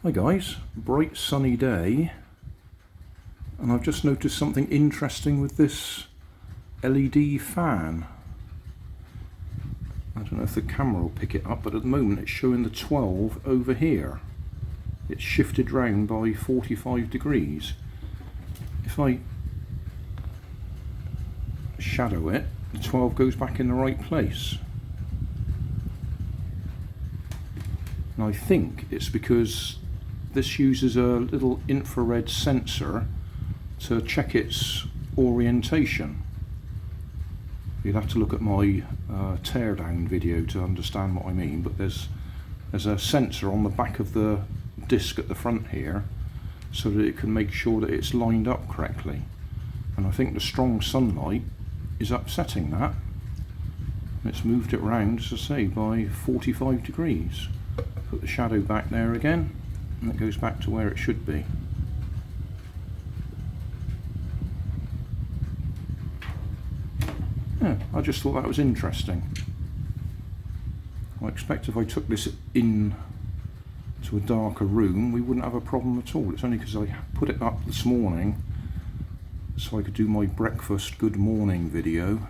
Hi guys, bright sunny day, and I've just noticed something interesting with this LED fan. I don't know if the camera will pick it up, but at the moment it's showing the 12 over here. It's shifted round by 45 degrees. If I shadow it, the 12 goes back in the right place. And I think it's because this uses a little infrared sensor to check its orientation. You'd have to look at my teardown video to understand what I mean, but there's a sensor on the back of the disc at the front here so that it can make sure that it's lined up correctly. And I think the strong sunlight is upsetting that. It's moved it round, as I say, by 45 degrees. Put the shadow back there again, and it goes back to where it should be. Yeah, I just thought that was interesting. I expect if I took this in to a darker room, we wouldn't have a problem at all. It's only because I put it up this morning so I could do my breakfast good morning video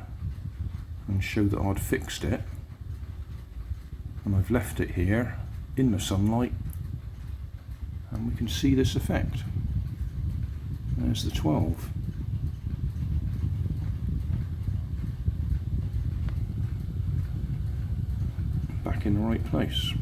and show that I'd fixed it. And I've left it here in the sunlight, and we can see this effect. There's the 12. Back in the right place.